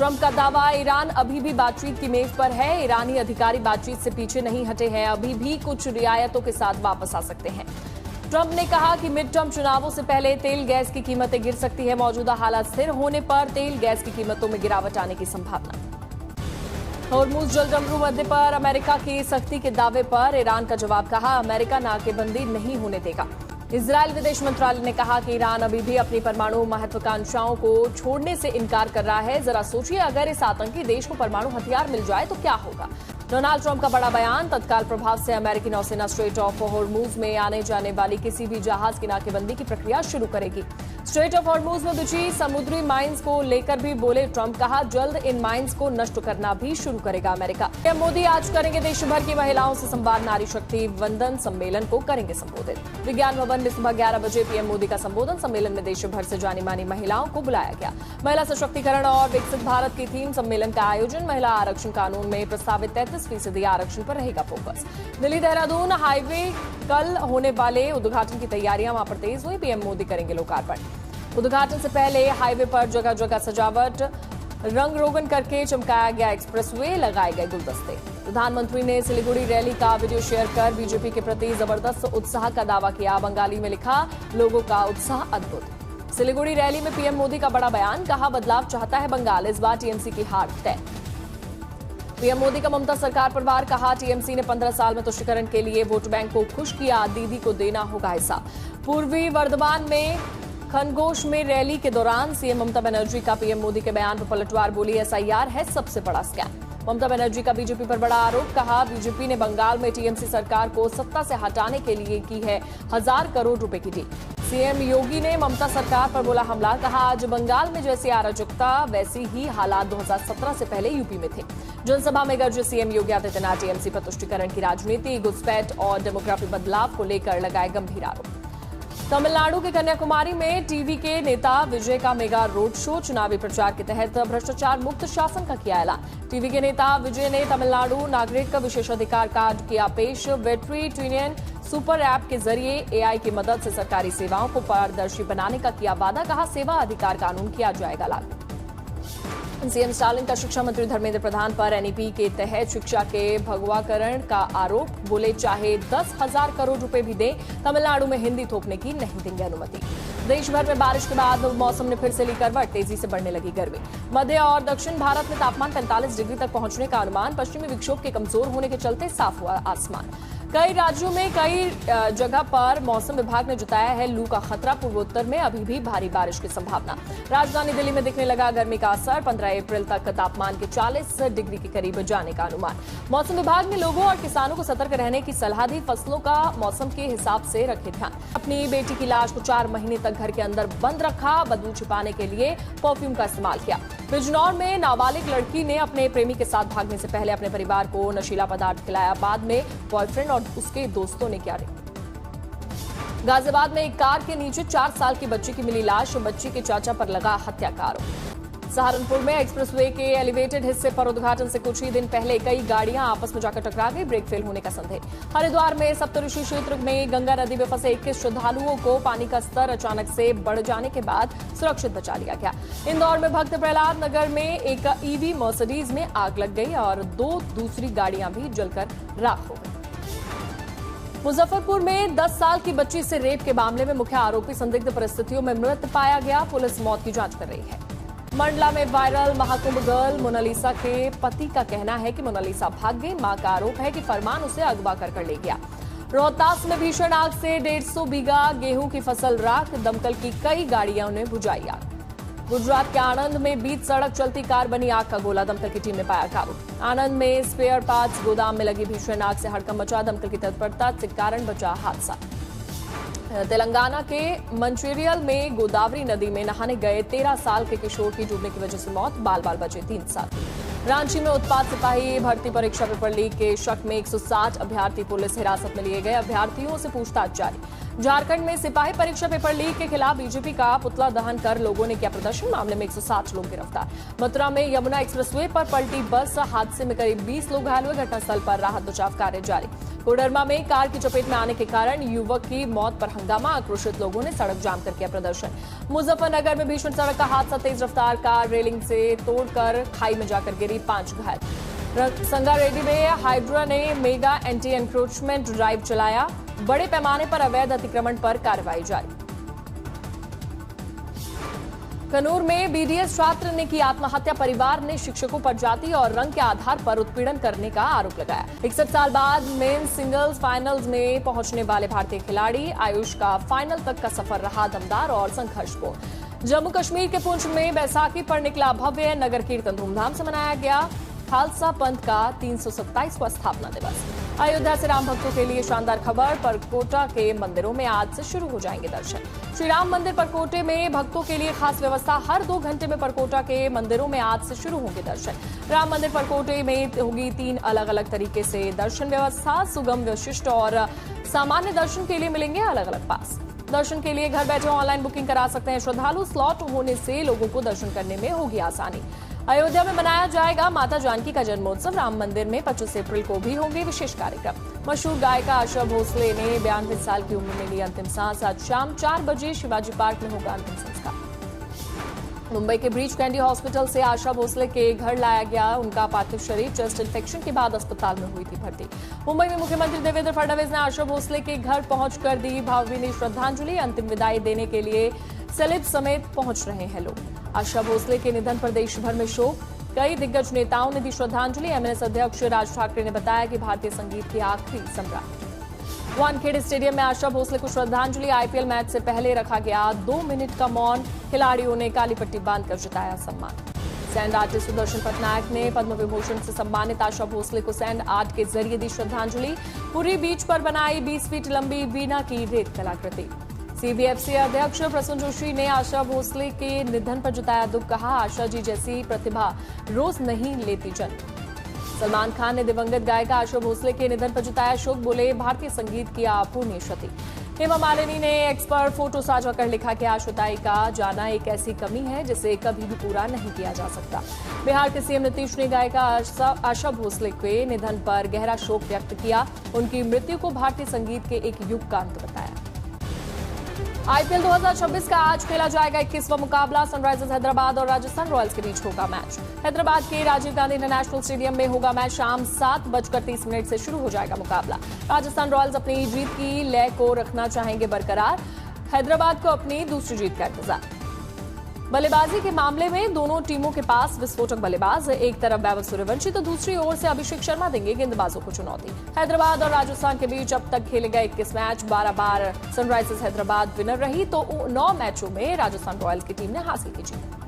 Trump का दावा, Iran अभी भी बातचीत की मेज पर है। ईरानी अधिकारी बातचीत से पीछे नहीं हटे हैं, अभी भी कुछ रियायतों के साथ वापस आ सकते हैं। ट्रंप ने कहा कि मिड टर्म चुनावों से पहले तेल गैस की कीमतें गिर सकती है। मौजूदा हालात स्थिर होने पर तेल गैस की कीमतों में गिरावट आने की संभावना। होर्मुज जलजमरू मुद्दे पर अमेरिका की सख्ती के दावे पर ईरान का जवाब, कहा अमेरिका नाकेबंदी नहीं होने देगा। इजरायल विदेश मंत्रालय ने कहा कि ईरान अभी भी अपनी परमाणु महत्वाकांक्षाओं को छोड़ने से इनकार कर रहा है। जरा सोचिए, अगर इस आतंकी देश को परमाणु हथियार मिल जाए तो क्या होगा। डोनाल्ड ट्रंप का बड़ा बयान, तत्काल प्रभाव से अमेरिकी नौसेना स्ट्रेट ऑफ हॉर्मुज में आने जाने वाली किसी भी जहाज की नाकेबंदी की प्रक्रिया शुरू करेगी। स्ट्रेट ऑफ हॉर्मुज में बिछी समुद्री माइंस को लेकर भी बोले ट्रंप, कहा जल्द इन माइंस को नष्ट करना भी शुरू करेगा अमेरिका। पीएम मोदी आज करेंगे देश भर की महिलाओं से संवाद, नारी शक्ति वंदन सम्मेलन को करेंगे संबोधित। विज्ञान भवन में सुबह 11 बजे पीएम मोदी का संबोधन। सम्मेलन में देश भर से जानी मानी महिलाओं को बुलाया गया। महिला सशक्तिकरण और विकसित भारत की थीम सम्मेलन का आयोजन। महिला आरक्षण कानून में प्रस्तावित 33% आरक्षण पर रहेगा फोकस। दिल्ली देहरादून हाईवे कल होने वाले उद्घाटन की तैयारियां वहां पर तेज हुई। पीएम मोदी करेंगे लोकार्पण। उद्घाटन से पहले हाईवे पर जगह जगह सजावट, रंग रोगन करके चमकाया गया एक्सप्रेसवे, लगाए गए गुलदस्ते। प्रधानमंत्री ने सिलीगुड़ी रैली का वीडियो शेयर कर बीजेपी के प्रति जबरदस्त उत्साह का दावा किया। बंगाली में लिखा, लोगों का उत्साह अद्भुत। सिलीगुड़ी रैली में पीएम मोदी का बड़ा बयान, कहा बदलाव चाहता है बंगाल, इस बार टीएमसी की हार तय। पीएम मोदी का ममता सरकार पर वार, कहा टीएमसी ने 15 साल में तुष्टीकरण के लिए वोट बैंक को खुश किया, दीदी को देना होगा हिस्सा। पूर्वी वर्धमान में खरगोश में रैली के दौरान सीएम ममता बनर्जी का पीएम मोदी के बयान पर पलटवार, बोली एसआईआर है सबसे बड़ा स्कैम। ममता बनर्जी का बीजेपी पर बड़ा आरोप, कहा बीजेपी ने बंगाल में टीएमसी सरकार को सत्ता से हटाने के लिए की है 1000 करोड़ रुपए की डील। सीएम योगी ने ममता सरकार पर बोला हमला, कहा आज बंगाल में जैसी अराजकता वैसी ही हालात 2017 से पहले यूपी में थे। जनसभा में गरजे सीएम योगी आदित्यनाथ, टीएमसी पर तुष्टीकरण की राजनीति, घुसपैठ और डेमोग्राफी बदलाव को लेकर लगाए गंभीर आरोप। तमिलनाडु के कन्याकुमारी में टीवी के नेता विजय का मेगा रोड शो। चुनावी प्रचार के तहत भ्रष्टाचार मुक्त शासन का किया ऐलान। टीवी के नेता विजय ने तमिलनाडु नागरिक विशेषाधिकार कार्ड किया पेश। वेटरी ट्यूनियन सुपर ऐप के जरिए एआई की मदद से सरकारी सेवाओं को पारदर्शी बनाने का किया वादा, कहा सेवा अधिकार कानून किया जाएगा लागू। सीएम स्टालिन का शिक्षा मंत्री धर्मेंद्र प्रधान पर एनईपी के तहत शिक्षा के भगवाकरण का आरोप, बोले चाहे 10,000 करोड़ रुपए भी दें, तमिलनाडु में हिंदी थोपने की नहीं देंगे अनुमति। देश भर में बारिश के बाद मौसम ने फिर से ली करवट, तेजी से बढ़ने लगी गर्मी। मध्य और दक्षिण भारत में तापमान 45 डिग्री तक पहुंचने का अनुमान। पश्चिमी विक्षोभ के कमजोर होने के चलते साफ हुआ आसमान। कई राज्यों में कई जगह पर मौसम विभाग ने जताया है लू का खतरा। पूर्वोत्तर में अभी भी भारी बारिश की संभावना। राजधानी दिल्ली में दिखने लगा गर्मी का असर। 15 अप्रैल तक तापमान के 40 डिग्री के करीब जाने का अनुमान। मौसम विभाग ने लोगों और किसानों को सतर्क रहने की सलाह दी। फसलों का मौसम के हिसाब से रखे ध्यान। अपनी बेटी की लाश को 4 महीने तक घर के अंदर बंद रखा, बदबू छिपाने के लिए परफ्यूम का इस्तेमाल किया। बिजनौर में नाबालिग लड़की ने अपने प्रेमी के साथ भागने से पहले अपने परिवार को नशीला पदार्थ खिलाया, बाद में बॉयफ्रेंड और उसके दोस्तों ने किया रेप। गाजियाबाद में एक कार के नीचे 4 साल की बच्ची की मिली लाश, बच्ची के चाचा पर लगा हत्या का आरोप। सहारनपुर में एक्सप्रेसवे के एलिवेटेड हिस्से पर उद्घाटन से कुछ ही दिन पहले कई गाड़ियां आपस में जाकर टकरा गई, ब्रेक फेल होने का संदेह। हरिद्वार में सप्तऋषि क्षेत्र में गंगा नदी में फंसे 21 श्रद्धालुओं को पानी का स्तर अचानक से बढ़ जाने के बाद सुरक्षित बचा लिया गया। इंदौर में भक्त प्रहलाद नगर में एक ईवी मर्सिडीज में आग लग गई और 2 दूसरी गाड़ियां भी जलकर राख हो गई। मुजफ्फरपुर में 10 साल की बच्ची से रेप के मामले में मुख्य आरोपी संदिग्ध परिस्थितियों में मृत पाया गया। पुलिस मौत की जांच कर रही है। मंडला में वायरल महाकुंभ गर्ल मोनालिसा के पति का कहना है कि मोनालिसा भाग गई। मां का आरोप है कि फरमान उसे अगवा कर ले गया। रोहतास में भीषण आग से 150 बीघा गेहूं की फसल राख, दमकल की कई गाड़ियों ने बुझाई आग। गुजरात के आणंद में बीच सड़क चलती कार बनी आग का गोला, दमकल की टीम ने पाया काबू। आणंद में स्पेयर पार्ट्स गोदाम में लगी भीषण आग से हड़कंप मचा, दमकल की तत्परता के कारण बचा हादसा। तेलंगाना के मंचेरियल में गोदावरी नदी में नहाने गए 13 साल के किशोर की डूबने की वजह से मौत, बाल बाल बचे 3 साल। रांची में उत्पाद सिपाही भर्ती परीक्षा पेपर लीक के शक में 160 अभ्यर्थी पुलिस हिरासत में लिए गए, अभ्यर्थियों से पूछताछ जारी। झारखंड में सिपाही परीक्षा पेपर लीक के खिलाफ बीजेपी का पुतला दहन कर लोगों ने किया प्रदर्शन। मामले में 160 लोग गिरफ्तार। मथुरा में यमुना एक्सप्रेसवे पर पलटी बस हादसे में करीब 20 लोग घायल हुए। घटनास्थल पर राहत बचाव कार्य जारी। कोडरमा में कार की चपेट में आने के कारण युवक की मौत पर हंगामा। आक्रोशित लोगों ने सड़क जाम कर किया प्रदर्शन। मुजफ्फरनगर में भीषण सड़क का हादसा। तेज रफ्तार कार रेलिंग से तोड़कर खाई में जाकर गिरी, 5 घायल। संगारेड्डी में हाइड्रा ने मेगा एंटी एनक्रोचमेंट ड्राइव चलाया। बड़े पैमाने पर अवैध अतिक्रमण पर कार्रवाई जारी। कनूर में बीडीएस छात्र ने की आत्महत्या। परिवार ने शिक्षकों पर जाति और रंग के आधार पर उत्पीड़न करने का आरोप लगाया। 61 साल बाद मेन सिंगल्स फाइनल्स में पहुंचने वाले भारतीय खिलाड़ी आयुष का फाइनल तक का सफर रहा दमदार और संघर्षपूर्ण। जम्मू कश्मीर के पुंछ में बैसाखी पर निकला भव्य नगर कीर्तन। धूमधाम से मनाया गया खालसा पंथ का 327वां स्थापना दिवस। अयोध्या से राम भक्तों के लिए शानदार खबर। परकोटा के मंदिरों में आज से शुरू हो जाएंगे दर्शन। श्री राम मंदिर परकोटे में भक्तों के लिए खास व्यवस्था। हर 2 घंटे में परकोटा के मंदिरों में आज से शुरू होंगे दर्शन। राम मंदिर परकोटे में होगी 3 अलग अलग तरीके से दर्शन व्यवस्था। सुगम, विशिष्ट और सामान्य दर्शन के लिए मिलेंगे अलग अलग पास। दर्शन के लिए घर बैठे ऑनलाइन बुकिंग करा सकते हैं श्रद्धालु। स्लॉट होने से लोगों को दर्शन करने में होगी आसानी। अयोध्या में मनाया जाएगा माता जानकी का जन्मोत्सव। राम मंदिर में 25 अप्रैल को भी होंगे विशेष कार्यक्रम। मशहूर गायिका आशा भोसले ने 92 साल की उम्र में ली अंतिम सांस। आज शाम 4 बजे शिवाजी पार्क में होगा अंतिम संस्कार। मुंबई के ब्रीच कैंडी हॉस्पिटल से आशा भोसले के घर लाया गया उनका पार्थिव शरीर। चेस्ट इन्फेक्शन के बाद अस्पताल में हुई थी भर्ती। मुंबई में मुख्यमंत्री देवेंद्र फडणवीस ने आशा भोसले के घर पहुंचकर दी भावभीनी श्रद्धांजलि। अंतिम विदाई देने के लिए सेलेब समेत पहुंच रहे हैं लोग। आशा भोसले के निधन पर देश भर में शोक। कई दिग्गज नेताओं ने दी श्रद्धांजलि। एमएनएस अध्यक्ष राज ठाकरे ने बताया कि भारतीय संगीत की आखिरी सम्राट। वानखेड़े स्टेडियम में आशा भोसले को श्रद्धांजलि। आईपीएल मैच से पहले रखा गया 2 मिनट का मौन। खिलाड़ियों ने काली पट्टी बांधकर जताया सम्मान। सैंड आर्टिस्ट सुदर्शन पटनायक ने पद्म विभूषण से सम्मानित आशा भोसले को सैंड आर्ट के जरिए दी श्रद्धांजलि। पुरी बीच पर बनाई 20 फीट लंबी वीणा की रेत कलाकृति। सीबीएफसी अध्यक्ष प्रसून जोशी ने आशा भोसले के निधन पर जताया दुख। कहा, आशा जी जैसी प्रतिभा रोज नहीं लेती जन्म। सलमान खान ने दिवंगत गायिका आशा भोसले के निधन पर जताया शोक। बोले, भारतीय संगीत की अपूर्णीय क्षति। हेमा मालिनी ने एक्स पर फोटो साझा कर लिखा कि आशुताई का जाना एक ऐसी कमी है जिसे कभी भी पूरा नहीं किया जा सकता। बिहार के सीएम नीतीश ने गायिका आशा भोसले के निधन पर गहरा शोक व्यक्त किया। उनकी मृत्यु को भारतीय संगीत के एक युग का अंत बताया। आईपीएल 2026 का आज खेला जाएगा 21वां मुकाबला। सनराइजर्स हैदराबाद और राजस्थान रॉयल्स के बीच होगा मैच। हैदराबाद के राजीव गांधी इंटरनेशनल स्टेडियम में होगा मैच। शाम 7:30 से शुरू हो जाएगा मुकाबला। राजस्थान रॉयल्स अपनी जीत की लय को रखना चाहेंगे बरकरार। हैदराबाद को अपनी दूसरी जीत का इंतजार। बल्लेबाजी के मामले में दोनों टीमों के पास विस्फोटक बल्लेबाज। एक तरफ वैभव सूर्यवंशी तो दूसरी ओर से अभिषेक शर्मा देंगे गेंदबाजों को चुनौती। हैदराबाद और राजस्थान के बीच अब तक खेले गए 21 मैच। 12 बार सनराइजर्स हैदराबाद विनर रही तो 9 मैचों में राजस्थान रॉयल्स की टीम ने हासिल की जीत।